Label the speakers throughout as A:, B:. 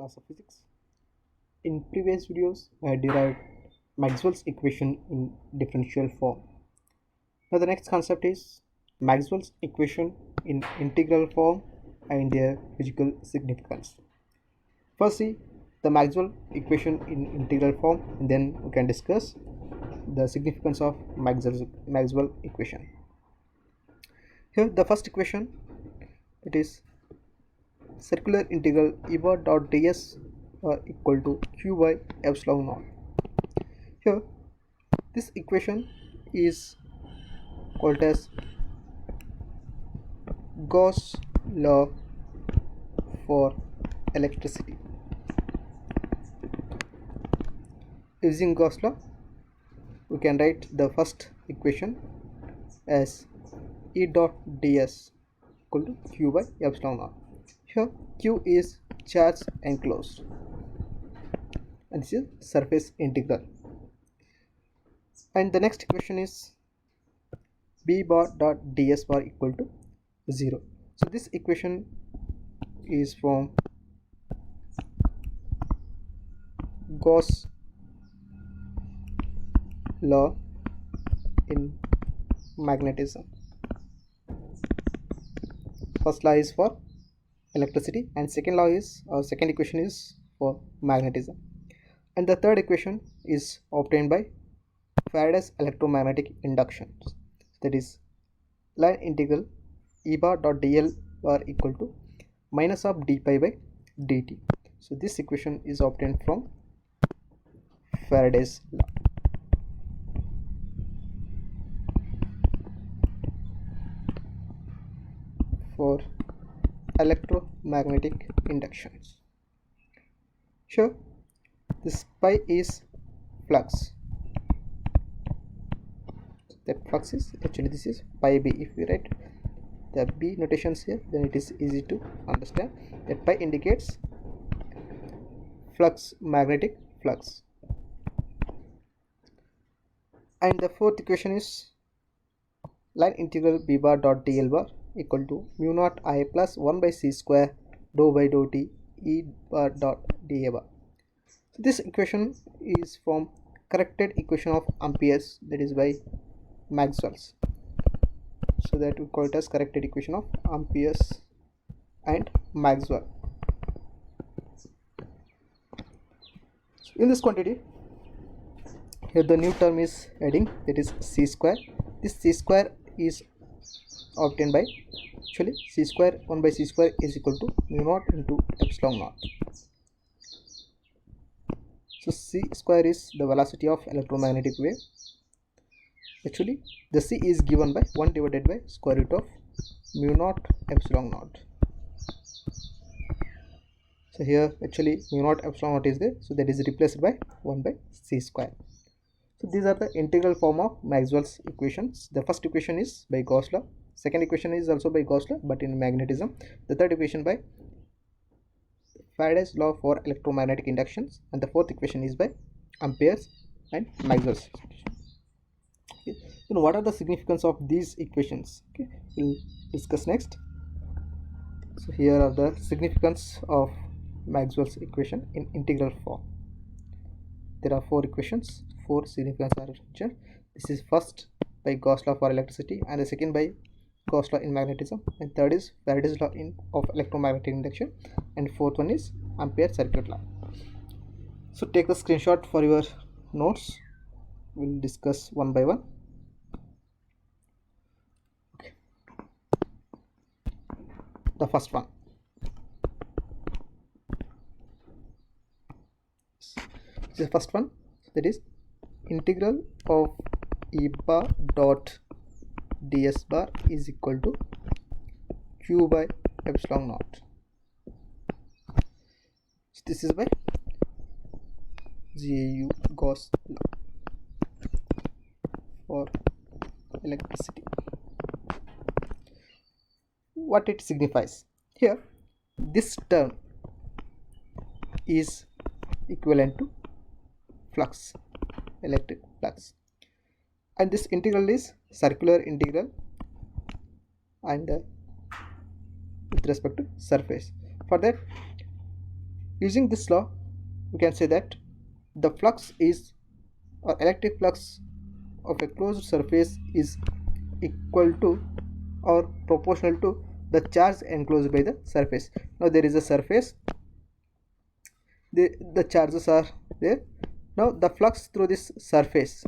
A: class of physics. In previous videos, I had derived Maxwell's equation in differential form. Now the next concept is Maxwell's equation in integral form and their physical significance. First see the Maxwell equation in integral form, and then we can discuss the significance of Maxwell equation. Here the first equation, it is circular integral E bar dot ds are equal to q by epsilon naught. Here this equation is called as Gauss law for electricity. Using Gauss law, we can write the first equation as E dot ds equal to q by epsilon naught. Here q is charge enclosed and this is surface integral, and the next equation is b bar dot ds bar equal to 0. So this equation is from Gauss law in magnetism. First law is for electricity and second equation is for magnetism, and the third equation is obtained by Faraday's electromagnetic induction, that is line integral E bar dot dl bar equal to minus of d pi by dt. So this equation is obtained from Faraday's law. For electromagnetic inductions. Sure, this pi is flux. That flux is actually this is pi b. If we write the b notations here, then it is easy to understand that pi indicates flux, magnetic flux. And the fourth equation is line integral b bar dot dl bar equal to mu naught I plus 1 by c square dou by dou t E bar dot dA bar. So this equation is from corrected equation of Ampere's, that is by Maxwell's. So that we call it as corrected equation of Ampere's and Maxwell. So in this quantity, here the new term is adding, that is c square. This c square is obtained by actually c square 1 by c square is equal to mu naught into epsilon naught. So c square is the velocity of electromagnetic wave. Actually the c is given by 1 divided by square root of mu naught epsilon naught. So here actually mu naught epsilon naught is there, so that is replaced by 1 by c square. So these are the integral form of Maxwell's equations. The first equation is by Gauss law, second equation is also by Gauss law but in magnetism, the third equation by Faraday's law for electromagnetic inductions, and the fourth equation is by Ampere's and Maxwell's. Okay. So what are the significance of these equations? Okay, we'll discuss next. So here are the significance of Maxwell's equation in integral form. There are four equations, four significance are mentioned. This is first by Gauss law for electricity, and the second by Gauss law in magnetism, and third is Faraday's law of electromagnetic induction, and fourth one is Ampere's circuit law. So take the screenshot for your notes. We'll discuss one by one. Okay. The first one. This is the first one, that is integral of E bar dot ds bar is equal to q by epsilon naught. So this is by Gauss law for electricity. What it signifies? Here this term is equivalent to flux, electric flux, and this integral is circular integral and with respect to surface. For that using this law, we can say that the flux is, or electric flux of a closed surface is equal to or proportional to the charge enclosed by the surface. Now there is a surface, the charges are there. Now the flux through this surface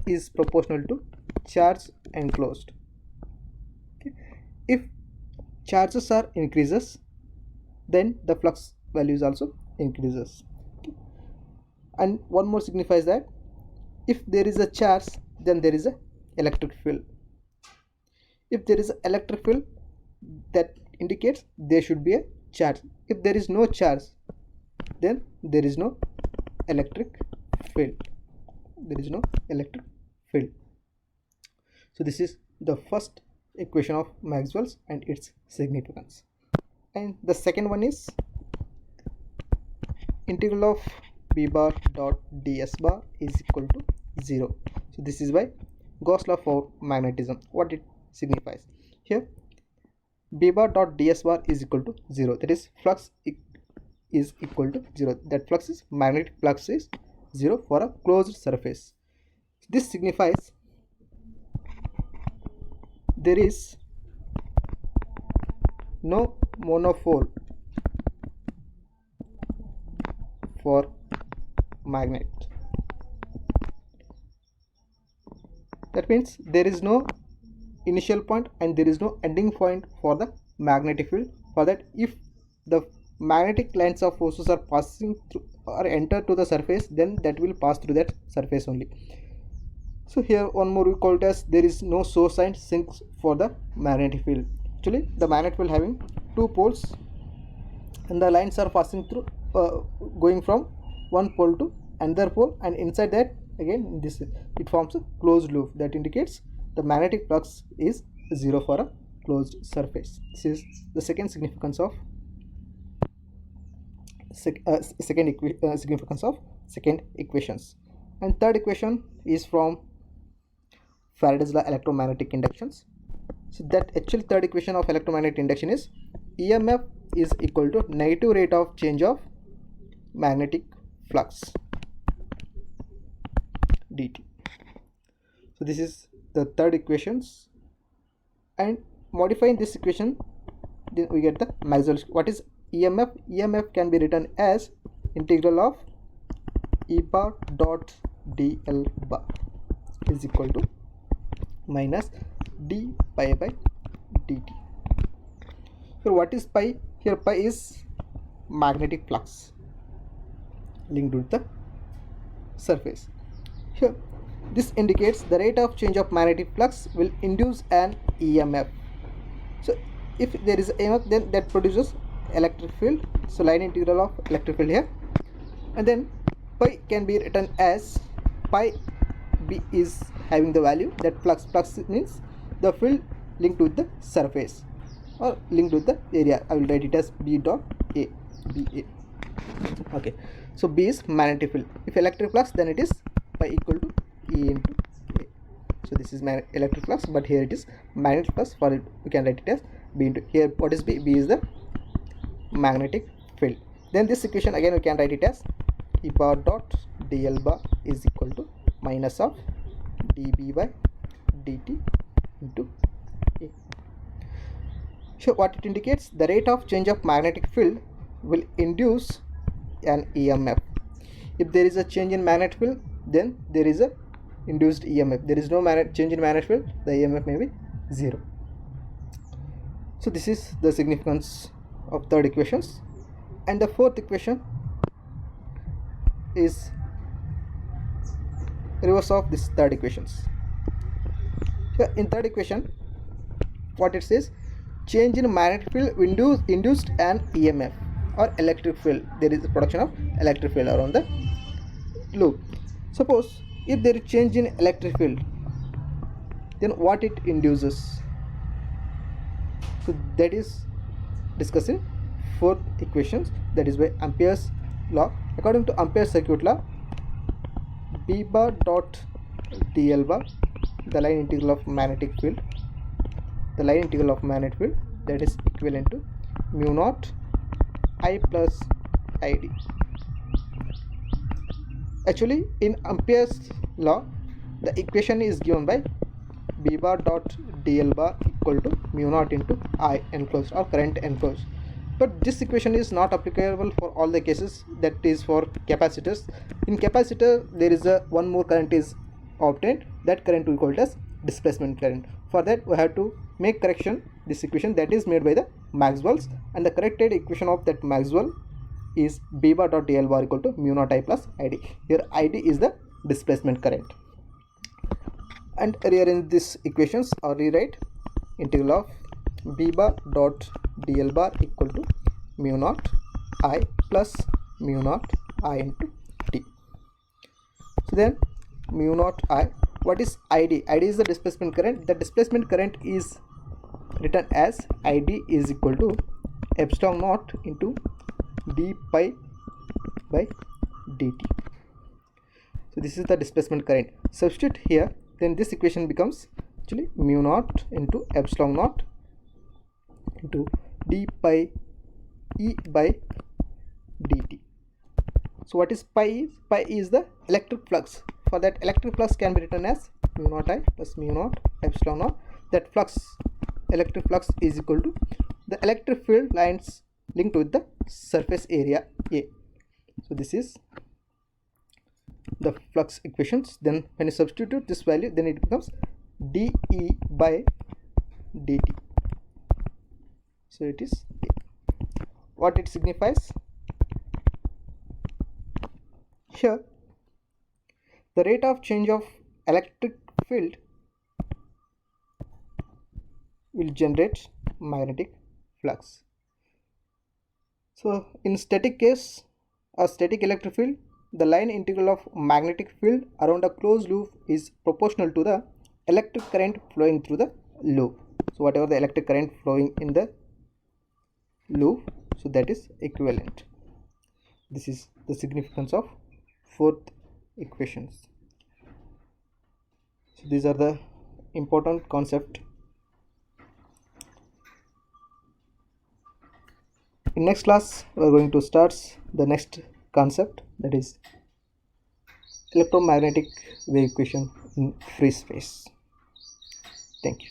A: is proportional to charge enclosed. Okay. If charges are increases, then the flux values also increases. Okay. And one more signifies that if there is a charge, then there is a electric field. If there is an electric field, that indicates there should be a charge. If there is no charge, then there is no electric field. There is no electric field. So this is the first equation of Maxwell's and its significance. And the second one is integral of B bar dot ds bar is equal to 0. So this is by Gauss law for magnetism. What it signifies here, B bar dot ds bar is equal to 0, that is flux is equal to 0. That flux is, magnetic flux is 0 for a closed surface. This signifies there is no monopole for magnet. That means there is no initial point and there is no ending point for the magnetic field. For that, if the magnetic lines of forces are passing through or enter to the surface, then that will pass through that surface only. So here one more we call it as there is no source and sink for the magnetic field. Actually the magnetic field having two poles and the lines are passing through going from one pole to another pole, and inside that again this it forms a closed loop that indicates the magnetic flux is 0 for a closed surface. This is the second significance of significance of second equations. And third equation is from Faraday's law electromagnetic inductions. So that actual third equation of electromagnetic induction is EMF is equal to negative rate of change of magnetic flux dt. So this is the third equations, and modifying this equation then we get the Maxwell's. What is EMF? EMF can be written as integral of E bar dot dl bar is equal to minus d pi by dt. So what is pi? Here pi is magnetic flux linked with the surface. Here this indicates the rate of change of magnetic flux will induce an EMF. So if there is EMF, then that produces electric field. So line integral of electric field here, and then pi can be written as pi b is having the value that flux means the field linked with the surface or linked with the area. I will write it as b dot a, ba. Okay, so b is magnetic field. If electric flux, then it is pi equal to e into a. So this is electric flux, but here it is magnetic flux. For it we can write it as b into, here what is b? B is the magnetic field. Then this equation again we can write it as E bar dot dl bar is equal to minus of dB by dt into a. So what it indicates, the rate of change of magnetic field will induce an EMF. If there is a change in magnetic field, then there is a induced EMF. There is no change in magnetic field, the EMF may be 0. So this is the significance of third equations. And the fourth equation is reverse of this third equations. Here in third equation what it says, change in magnetic field induced an EMF or electric field. There is a production of electric field around the loop. Suppose if there is change in electric field, then what it induces? So that is discussing fourth equations, that is by Ampere's law. According to Ampere's circuit law, B bar dot dl bar, the line integral of magnetic field, the line integral of magnetic field, that is equivalent to mu naught I plus id. Actually, in Ampere's law, the equation is given by B bar dot dl bar equal to mu naught into I enclosed or current enclosed. But this equation is not applicable for all the cases, that is for capacitors. In capacitor, there is a one more current is obtained, that current we call it as displacement current. For that we have to make correction this equation that is made by the Maxwell's, and the corrected equation of that Maxwell is B bar dot dl bar equal to mu naught I plus id. Here id is the displacement current. And rearrange these equations or rewrite integral of B bar dot dl bar equal to mu naught I plus mu naught I into t. So then mu naught I, what is id? Id is the displacement current. The displacement current is written as id is equal to epsilon naught into d pi by dt. So this is the displacement current. Substitute here, then this equation becomes actually mu naught into epsilon naught into d pi e by dt. So what is pi is? Pi is the electric flux. For that, electric flux can be written as mu naught I plus mu naught epsilon naught. That flux, electric flux, is equal to the electric field lines linked with the surface area A. So this is the flux equations. Then when you substitute this value, then it becomes dE by dt. So it is what it signifies. Here the rate of change of electric field will generate magnetic flux. So in static case, a static electric field, the line integral of magnetic field around a closed loop is proportional to the electric current flowing through the loop. So whatever the electric current flowing in the loop, so that is equivalent. This is the significance of fourth equations. So these are the important concept. In next class we are going to start the next concept, that is electromagnetic wave equation in free space. Thank you.